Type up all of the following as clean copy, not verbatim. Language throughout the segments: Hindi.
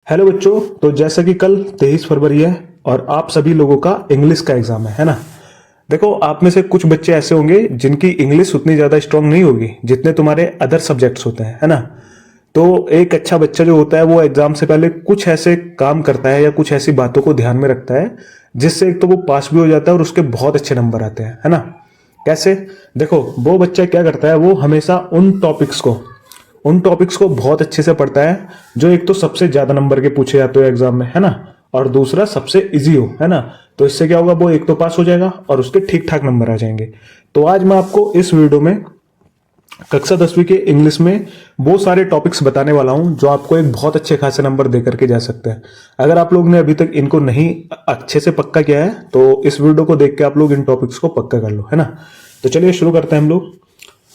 हेलो बच्चों। तो जैसा कि कल 23 फरवरी है और आप सभी लोगों का इंग्लिश का एग्जाम है ना। देखो, आप में से कुछ बच्चे ऐसे होंगे जिनकी इंग्लिश उतनी ज्यादा स्ट्रांग नहीं होगी जितने तुम्हारे अदर सब्जेक्ट्स होते हैं, है ना। तो एक अच्छा बच्चा जो होता है वो एग्जाम से पहले कुछ ऐसे काम करता है या कुछ ऐसी बातों को ध्यान में रखता है जिससे एक तो वो पास भी हो जाता है और उसके बहुत अच्छे नंबर आते हैं, है ना। कैसे? देखो, वो बच्चा क्या करता है, वो हमेशा उन टॉपिक्स को बहुत अच्छे से पढ़ता है जो एक तो सबसे ज्यादा नंबर के पूछे जाते हो एग्जाम में, है ना। और दूसरा सबसे इजी हो, है ना। तो इससे क्या होगा, वो एक तो पास हो जाएगा और उसके ठीक ठाक नंबर आ जाएंगे। तो आज मैं आपको इस वीडियो में कक्षा 10वीं के इंग्लिश में वो सारे टॉपिक्स बताने वाला हूं जो आपको एक बहुत अच्छे खासे नंबर दे करके जा सकते हैं। अगर आप लोग ने अभी तक इनको नहीं अच्छे से पक्का किया है तो इस वीडियो को देख के आप लोग इन टॉपिक्स को पक्का कर लो, है ना। तो चलिए शुरू करते हैं हम लोग।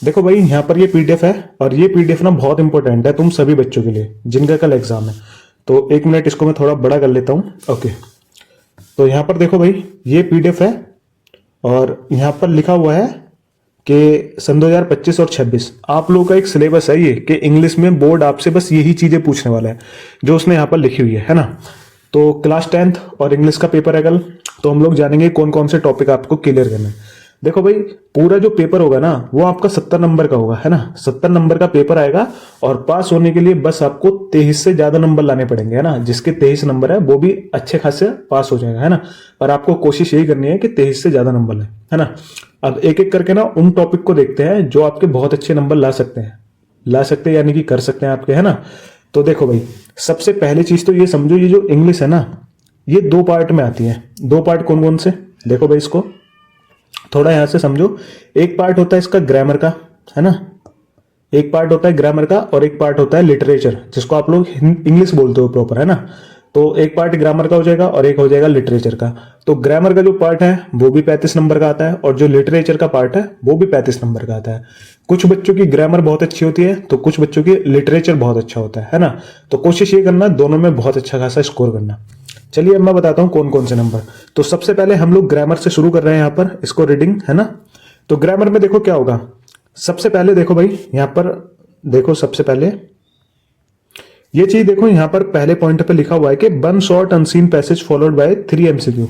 देखो भाई, यहाँ पर ये पीडीएफ है और ये पीडीएफ ना बहुत इंपॉर्टेंट है तुम सभी बच्चों के लिए जिनका कल एग्जाम है। तो एक मिनट, इसको मैं थोड़ा बड़ा कर लेता हूँ। ओके, तो यहाँ पर देखो भाई, ये पीडीएफ है और यहाँ पर लिखा हुआ है कि सन 2025 और 26 आप लोगों का एक सिलेबस है ये कि इंग्लिश में बोर्ड आपसे बस यही चीजें पूछने वाला है जो उसने यहाँ पर लिखी हुई है ना। तो क्लास 10th और इंग्लिश का पेपर है कल, तो हम लोग जानेंगे कौन कौन से टॉपिक आपको क्लियर करना है। देखो भाई, पूरा जो पेपर होगा ना वो आपका 70 नंबर का होगा, है ना। 70 नंबर का पेपर आएगा और पास होने के लिए बस आपको 23 से ज्यादा नंबर लाने पड़ेंगे, है ना। जिसके 23 नंबर है वो भी अच्छे खासे पास हो जाएगा, है ना। पर आपको कोशिश यही करनी है कि 23 से ज्यादा नंबर लें, है ना। अब एक एक करके ना उन टॉपिक को देखते हैं जो आपके बहुत अच्छे नंबर ला सकते हैं यानी कि कर सकते हैं आपके, है ना। तो देखो भाई, सबसे पहली चीज तो ये समझो, ये जो इंग्लिश है ना ये दो पार्ट में आती है। दो पार्ट कौन कौन से? देखो भाई, इसको थोड़ा यहां से समझो। एक पार्ट होता है इसका ग्रामर का, है ना। एक पार्ट होता है ग्रामर का और एक पार्ट होता है लिटरेचर, जिसको आप लोग इंग्लिश बोलते हो प्रॉपर, है ना। तो एक पार्ट ग्रामर का हो जाएगा और एक हो जाएगा लिटरेचर का। तो ग्रामर का जो पार्ट है वो भी 35 नंबर का आता है और जो लिटरेचर का पार्ट है वो भी 35 नंबर का आता है। कुछ बच्चों की ग्रामर बहुत अच्छी होती है तो कुछ बच्चों की लिटरेचर बहुत अच्छा होता है ना। तो कोशिश ये करना दोनों में बहुत अच्छा खासा स्कोर करना। चलिए अब मैं बताता हूं कौन कौन से नंबर। तो सबसे पहले हम लोग ग्रामर से शुरू कर रहे हैं, यहां पर इसको रीडिंग, है ना। तो ग्रामर में देखो क्या होगा। सबसे पहले देखो भाई, यहां पर देखो, सबसे पहले ये चीज देखो, यहां पर पहले पॉइंट पे लिखा हुआ है कि 1 short unseen passage followed by 3 MCQ.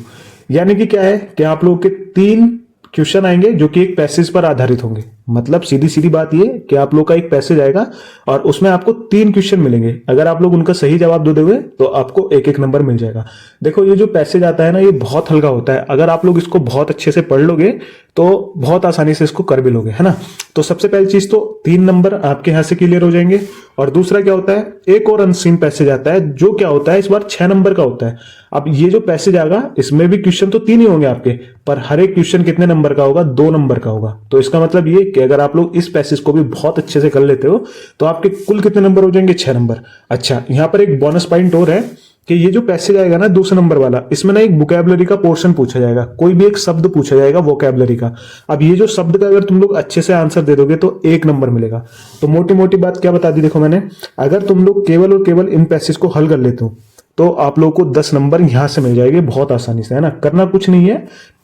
यानी कि क्या है कि आप लोगों के 3 क्वेश्चन आएंगे जो कि एक पैसेज पर आधारित होंगे। मतलब सीधी सीधी बात ये कि आप लोग का एक पैसेज आएगा और उसमें आपको 3 क्वेश्चन मिलेंगे। अगर आप लोग उनका सही जवाब दे दोगे तो आपको एक एक नंबर मिल जाएगा। देखो, ये जो पैसेज आता है ना ये बहुत हल्का होता है। अगर आप लोग इसको बहुत अच्छे से पढ़ लोगे तो बहुत आसानी से इसको कर भी लोगे, है ना। तो सबसे पहली चीज तो 3 नंबर आपके यहां से क्लियर हो जाएंगे। और दूसरा क्या होता है, एक और अनसीन पैसेज आता है जो क्या होता है, इस बार 6 नंबर का होता है। अब ये जो पैसेज आएगा इसमें भी क्वेश्चन तो 3 ही होंगे आपके, पर हर एक क्वेश्चन कितने नंबर का होगा? 2 नंबर का होगा। तो इसका मतलब ये कि अगर आप लोग इस पैसेज को भी बहुत अच्छे से कर लेते हो तो आपके कुल कितने नंबर हो जाएंगे? 6 नंबर। अच्छा, यहां पर एक बोनस पॉइंट और है कि ये जो पैसेज आएगा ना दूसरे नंबर वाला, इसमें ना एक वोकैबुलरी का पोर्शन पूछा जाएगा, कोई भी एक शब्द पूछा जाएगा वोकैबुलरी का। अब ये जो शब्द का अगर तुम लोग अच्छे से आंसर दे दोगे तो 1 नंबर मिलेगा। तो मोटी मोटी बात क्या बता दी देखो मैंने, अगर तुम लोग केवल और केवल इन पैसेज को हल कर लेते हो तो आप लोगों को 10 नंबर यहां से मिल जाएंगे बहुत आसानी से, है ना। करना कुछ नहीं है,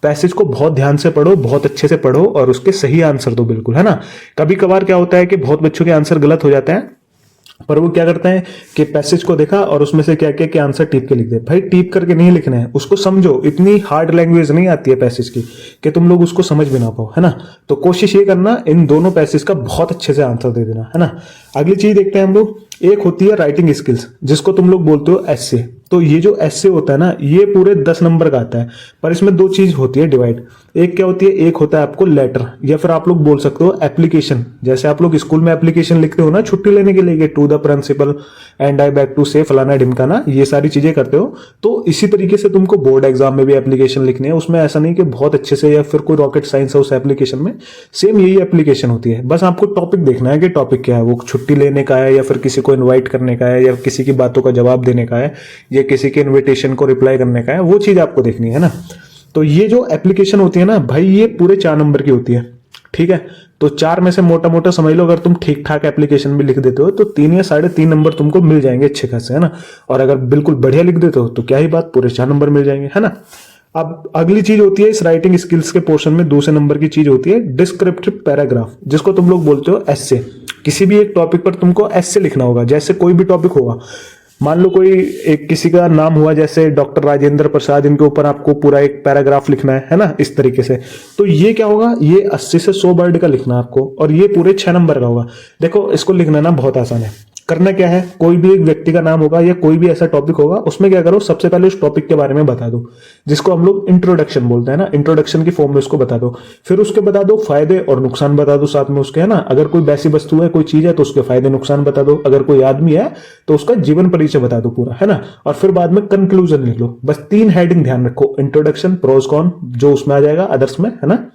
पैसेज को बहुत ध्यान से पढ़ो, बहुत अच्छे से पढ़ो और उसके सही आंसर दो, बिल्कुल, है ना। कभी कभार क्या होता है कि बहुत बच्चों के आंसर गलत हो जाते हैं, पर वो क्या करते हैं कि पैसेज को देखा और उसमें से क्या क्या कि आंसर टीप के लिख दे। भाई, टीप करके नहीं लिखना है, उसको समझो। इतनी हार्ड लैंग्वेज नहीं आती है पैसेज की कि तुम लोग उसको समझ भी ना पाओ, है ना। तो कोशिश ये करना इन दोनों पैसेज का बहुत अच्छे से आंसर दे देना, है ना। अगली चीज देखते हैं हम लोग। एक होती है राइटिंग स्किल्स, जिसको तुम लोग बोलते हो एस्से। तो ये जो एस्से होता है ना ये पूरे 10 नंबर का आता है, पर इसमें 2 चीज होती है डिवाइड। एक क्या होती है, एक होता है आपको लेटर, या फिर आप लोग बोल सकते हो एप्लीकेशन। जैसे आप लोग स्कूल में एप्लीकेशन लिखते हो ना छुट्टी लेने के लिए, to the principal and I beg to say फलाना ढिमकाना, ये सारी चीजें करते हो। तो इसी तरीके से तुमको बोर्ड एग्जाम में भी एप्लीकेशन लिखनी है। उसमें ऐसा नहीं कि बहुत अच्छे से या फिर कोई रॉकेट साइंस है उस एप्लीकेशन में, सेम यही एप्लीकेशन होती है। बस आपको टॉपिक देखना है कि टॉपिक क्या है, वो छुट्टी लेने का है या फिर किसी को इन्वाइट करने का है या किसी की बातों का जवाब देने का है या किसी के इन्विटेशन को रिप्लाई करने का है, वो चीज आपको देखनी है ना। तो ये जो एप्लीकेशन होती है ना भाई, ये पूरे 4 नंबर की होती है, ठीक है। तो 4 में से मोटा मोटा समझ लो, अगर तुम ठीक ठाक एप्लीकेशन भी लिख देते हो तो 3 या 3.5 नंबर तुमको मिल जाएंगे अच्छे खासे, है ना। और अगर बिल्कुल बढ़िया लिख देते हो तो क्या ही बात, पूरे 4 नंबर मिल जाएंगे, है ना। अब अगली चीज होती है इस राइटिंग स्किल्स के पोर्शन में दूसरे नंबर की चीज होती है डिस्क्रिप्टिव पैराग्राफ, जिसको तुम लोग बोलते हो एस्से। किसी भी एक टॉपिक पर तुमको एस्से लिखना होगा। जैसे कोई भी टॉपिक होगा, मान लो कोई एक किसी का नाम हुआ जैसे डॉक्टर राजेंद्र प्रसाद, इनके ऊपर आपको पूरा एक पैराग्राफ लिखना है ना, इस तरीके से। तो ये क्या होगा, ये 80 से 100 वर्ड का लिखना है आपको, और ये पूरे 6 नंबर का होगा। देखो इसको लिखना ना बहुत आसान है। करना क्या है, कोई भी एक व्यक्ति का नाम होगा या कोई भी ऐसा टॉपिक होगा, उसमें क्या करो, सबसे पहले उस टॉपिक के बारे में बता दो, जिसको हम लोग इंट्रोडक्शन बोलते हैं ना, इंट्रोडक्शन की फॉर्म में उसको बता दो। फिर उसके बता दो फायदे और नुकसान बता दो साथ में उसके, है ना। अगर कोई वैसी वस्तु है, कोई चीज है, तो उसके फायदे नुकसान बता दो। अगर कोई आदमी है तो उसका जीवन परिचय बता दो पूरा, है ना। और फिर बाद में कंक्लूजन लिख लो। बस 3 हेडिंग ध्यान रखो, इंट्रोडक्शन, प्रोज कॉन जो उसमें आ जाएगा अदर्स में, है ना,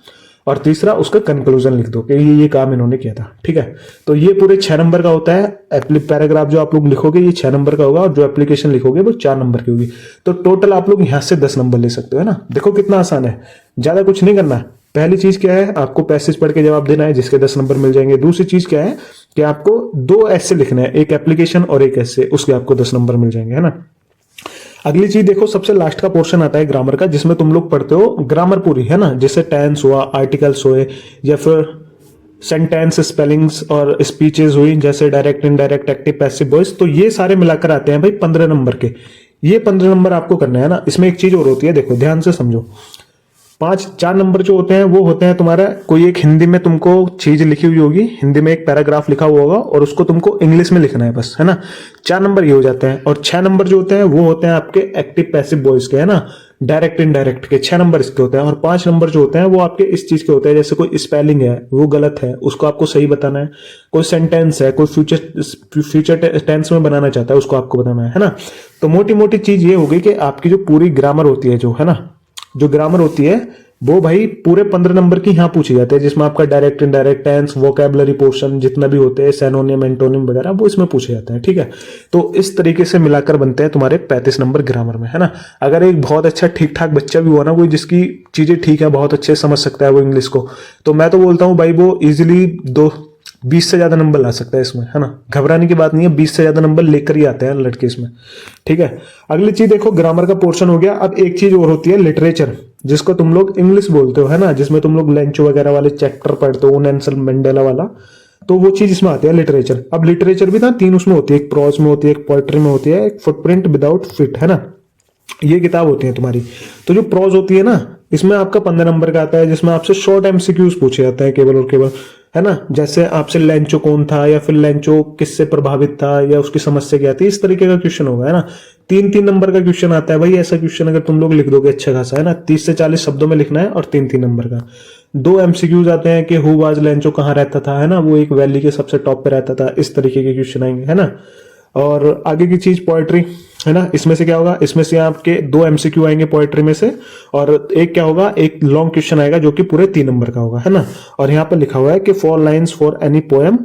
और तीसरा उसका कंक्लूजन लिख दो कि ये काम इन्होंने किया था। ठीक है, तो ये पूरे 6 नंबर का होता है। पैराग्राफ जो आप लोग लिखोगे ये 6 नंबर का होगा, और जो एप्लीकेशन लिखोगे वो 4 नंबर की होगी। तो टोटल आप लोग यहां से 10 नंबर ले सकते हो, है ना। देखो कितना आसान है, ज्यादा कुछ नहीं करना। पहली चीज क्या है, आपको पैसेज पढ़ के जवाब देना है, जिसके 10 नंबर मिल जाएंगे। दूसरी चीज क्या है कि आपको 2 ऐसे लिखने हैं, एक एप्लीकेशन और एक ऐसे, उसके आपको 10 नंबर मिल जाएंगे, है ना। अगली चीज देखो, सबसे लास्ट का पोर्शन आता है ग्रामर का, जिसमें तुम लोग पढ़ते हो ग्रामर पूरी, है ना। जैसे टेंस हुआ, आर्टिकल्स हुए, या फिर सेंटेंस स्पेलिंग्स और स्पीचेस हुई, जैसे direct, indirect, active, passive voice. तो ये सारे मिलाकर आते हैं भाई 15 नंबर के। ये 15 नंबर आपको करना है ना। इसमें एक चीज और होती है, देखो ध्यान से समझो। 4 नंबर जो होते हैं वो होते हैं तुम्हारा, कोई एक हिंदी में तुमको चीज लिखी हुई होगी, हिंदी में एक पैराग्राफ लिखा हुआ होगा, और उसको तुमको इंग्लिश में लिखना है बस, है ना। 4 नंबर ये हो जाते हैं। और 6 नंबर जो होते हैं वो होते हैं आपके एक्टिव पैसिव वॉइस के, है ना, डायरेक्ट इनडायरेक्ट के। 6 नंबर इसके होते हैं। और 5 नंबर जो होते हैं वो आपके इस चीज के होते हैं, जैसे कोई स्पेलिंग है वो गलत है, उसको आपको सही बताना है। कोई सेंटेंस है, कोई फ्यूचर टेंस में बनाना चाहता है, उसको आपको बताना है ना। तो मोटी मोटी चीज ये होगी कि आपकी जो पूरी ग्रामर होती है, जो है ना, जो ग्रामर होती है वो भाई पूरे 15 नंबर की यहाँ पूछी जाते हैं, जिसमें आपका direct, indirect, tense, vocabulary portion जितना भी होते हैं, सैनोनिम, एंटोनिम वगैरह, वो इसमें पूछे जाते हैं। ठीक है, तो इस तरीके से मिलाकर बनते हैं तुम्हारे 35 नंबर ग्रामर में, है ना। अगर एक बहुत अच्छा ठीक ठाक बच्चा भी हुआ ना, कोई जिसकी चीजें ठीक है, बहुत अच्छे समझ सकता है वो इंग्लिश को, तो मैं तो बोलता हूँ भाई वो इजिली 20 से ज्यादा नंबर ला सकता है इसमें, है ना। घबराने की बात नहीं है, 20 से ज्यादा नंबर लेकर ही आते हैं लड़के इसमें। ठीक है, अगली चीज देखो, ग्रामर का पोर्शन हो गया। अब एक चीज और होती है लिटरेचर, जिसको तुम लोग इंग्लिश बोलते हो, है ना, जिसमें तुम लोग लेंचो वगैरह वाले चैप्टर पढ़ते हो, नेल्सन मंडेला वाला, तो वो चीज इसमें आती है लिटरेचर। अब लिटरेचर भी ना 3 उसमें होती है, एक प्रोज में होती है, एक पोएट्री में होती है, एक फुटप्रिंट विदाउट फिट, है ना। ये किताब होती है तुम्हारी। तो जो प्रोज होती है ना, इसमें आपका 15 नंबर का आता है, जिसमें आपसे शॉर्ट एमसीक्यूज पूछे जाते हैं केवल और केवल, है ना। जैसे आपसे लेंचो कौन था, या फिर लेंचो किससे प्रभावित था, या उसकी समस्या क्या थी, इस तरीके का क्वेश्चन होगा, है ना। 3-3 नंबर का क्वेश्चन आता है भाई। ऐसा क्वेश्चन अगर तुम लोग लिख दोगे अच्छा खासा, है ना, 30 से 40 शब्दों में लिखना है, और 3-3 नंबर का। 2 एमसीक्यूज आते हैं कि हु वाज लेंचो, कहाँ रहता था, है ना, वो एक वैली के सबसे टॉप पे रहता था, इस तरीके के क्वेश्चन आएंगे, है ना। और आगे की चीज पोएट्री, है ना। इसमें से क्या होगा, इसमें से आपके 2 एमसीक्यू आएंगे पोएट्री में से, और एक क्या होगा, एक लॉन्ग क्वेश्चन आएगा जो कि पूरे 3 नंबर का होगा, है ना। और यहाँ पर लिखा हुआ है कि 4 लाइन्स फॉर एनी पोएम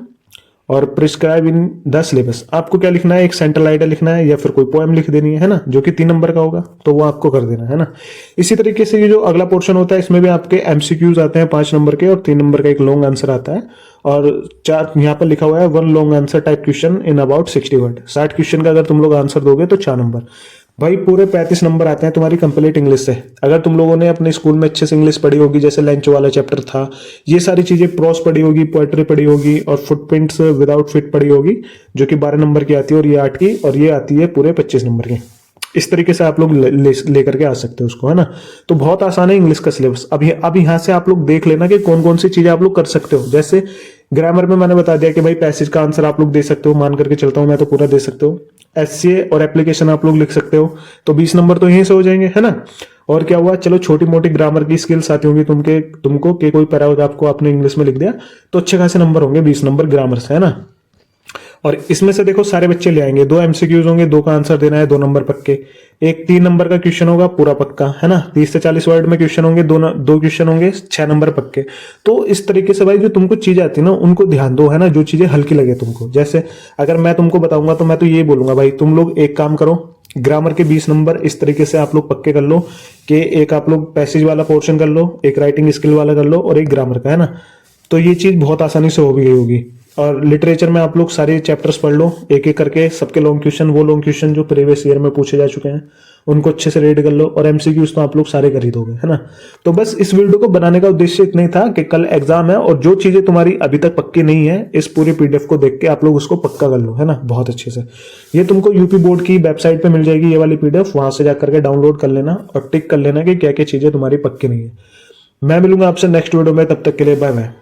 और प्रिस्क्राइब इन द सिलेबस। आपको क्या लिखना है, एक सेंट्रल आइडिया लिखना है, या फिर कोई पोएम लिख देनी है ना, जो कि 3 नंबर का होगा, तो वो आपको कर देना है ना। इसी तरीके से ये जो अगला पोर्शन होता है, इसमें भी आपके एमसीक्यूज आते हैं 5 नंबर के, और 3 नंबर का एक लॉन्ग आंसर आता है, और 4 यहाँ पर लिखा हुआ है 1 long answer type question in about 60 word. 60 question का अगर तुम लोग आंसर दोगे तो 4 नंबर। भाई पूरे 35 नंबर आते हैं तुम्हारी कंप्लीट इंग्लिश से। अगर तुम लोगों ने अपने स्कूल में अच्छे से इंग्लिश पढ़ी होगी, जैसे लेंचो वाला चैप्टर था, ये सारी चीजें, प्रोस पढ़ी होगी, पोएट्री पढ़ी होगी, और फुटप्रिंट्स विदाउट फिट पढ़ी होगी, जो कि 12 नंबर की आती है, और ये 8 की, और ये आती है पूरे 25 नंबर की। इस तरीके से आप लोग लेकर के आ सकते हो उसको, है ना। तो बहुत आसान है इंग्लिश का सिलेबस। अब यहाँ से आप लोग देख लेना कि कौन कौन सी चीजें आप लोग कर सकते हो। जैसे ग्रामर में मैंने बता दिया कि भाई पैसेज का आंसर आप लोग दे सकते हो, मान करके चलता हूं मैं, तो पूरा दे सकते हो। एससीए और एप्लीकेशन आप लोग लिख सकते हो, तो 20 नंबर तो यहीं से हो जाएंगे, है ना। और क्या हुआ, चलो छोटी मोटी ग्रामर की स्किल्स आती होंगी तुमको कि कोई पैराग्राफ को आपने इंग्लिश में लिख दिया, तो अच्छे खासे नंबर होंगे 20 नंबर ग्रामर से, है ना। और इसमें से देखो सारे बच्चे ले आएंगे, 2 एमसीक्यूज होंगे, 2 का आंसर देना है, 2 नंबर पक्के। एक 3 नंबर का क्वेश्चन होगा पूरा पक्का, है ना। 30 से 40 वर्ड में क्वेश्चन होंगे, 2 क्वेश्चन होंगे, 6 नंबर पक्के। तो इस तरीके से भाई जो तुमको चीज आती है ना, उनको ध्यान दो, है ना, जो चीजें हल्की लगे तुमको। जैसे अगर मैं तुमको बताऊंगा तो मैं तो ये बोलूंगा भाई, तुम लोग एक काम करो, ग्रामर के 20 नंबर इस तरीके से आप लोग पक्के कर लो कि एक आप लोग पैसेज वाला पोर्शन कर लो, एक राइटिंग स्किल वाला कर लो, और एक ग्रामर का, है ना। तो ये चीज बहुत आसानी से हो भी गई होगी। और लिटरेचर में आप लोग सारे चैप्टर्स पढ़ लो एक एक करके, सबके लॉन्ग क्वेश्चन, वो लॉन्ग क्वेश्चन जो प्रीवियस ईयर में पूछे जा चुके हैं उनको अच्छे से रीड कर लो, और एमसीक्यूज तो आप लोग सारे कर ही दोगे, है ना। तो बस इस वीडियो को बनाने का उद्देश्य इतना ही था कि कल एग्जाम है और जो चीजें तुम्हारी अभी तक पक्की नहीं है इस पूरी पीडीएफ को देख के आप लोग उसको पक्का कर लो, है ना, बहुत अच्छे से। ये तुमको यूपी बोर्ड की वेबसाइट पे मिल जाएगी ये वाली पीडीएफ, वहां से जाकर के डाउनलोड कर लेना और टिक कर लेना कि क्या क्या चीजें तुम्हारी पक्की नहीं है। मैं मिलूंगा आपसे नेक्स्ट वीडियो में, तब तक के लिए बाय बाय।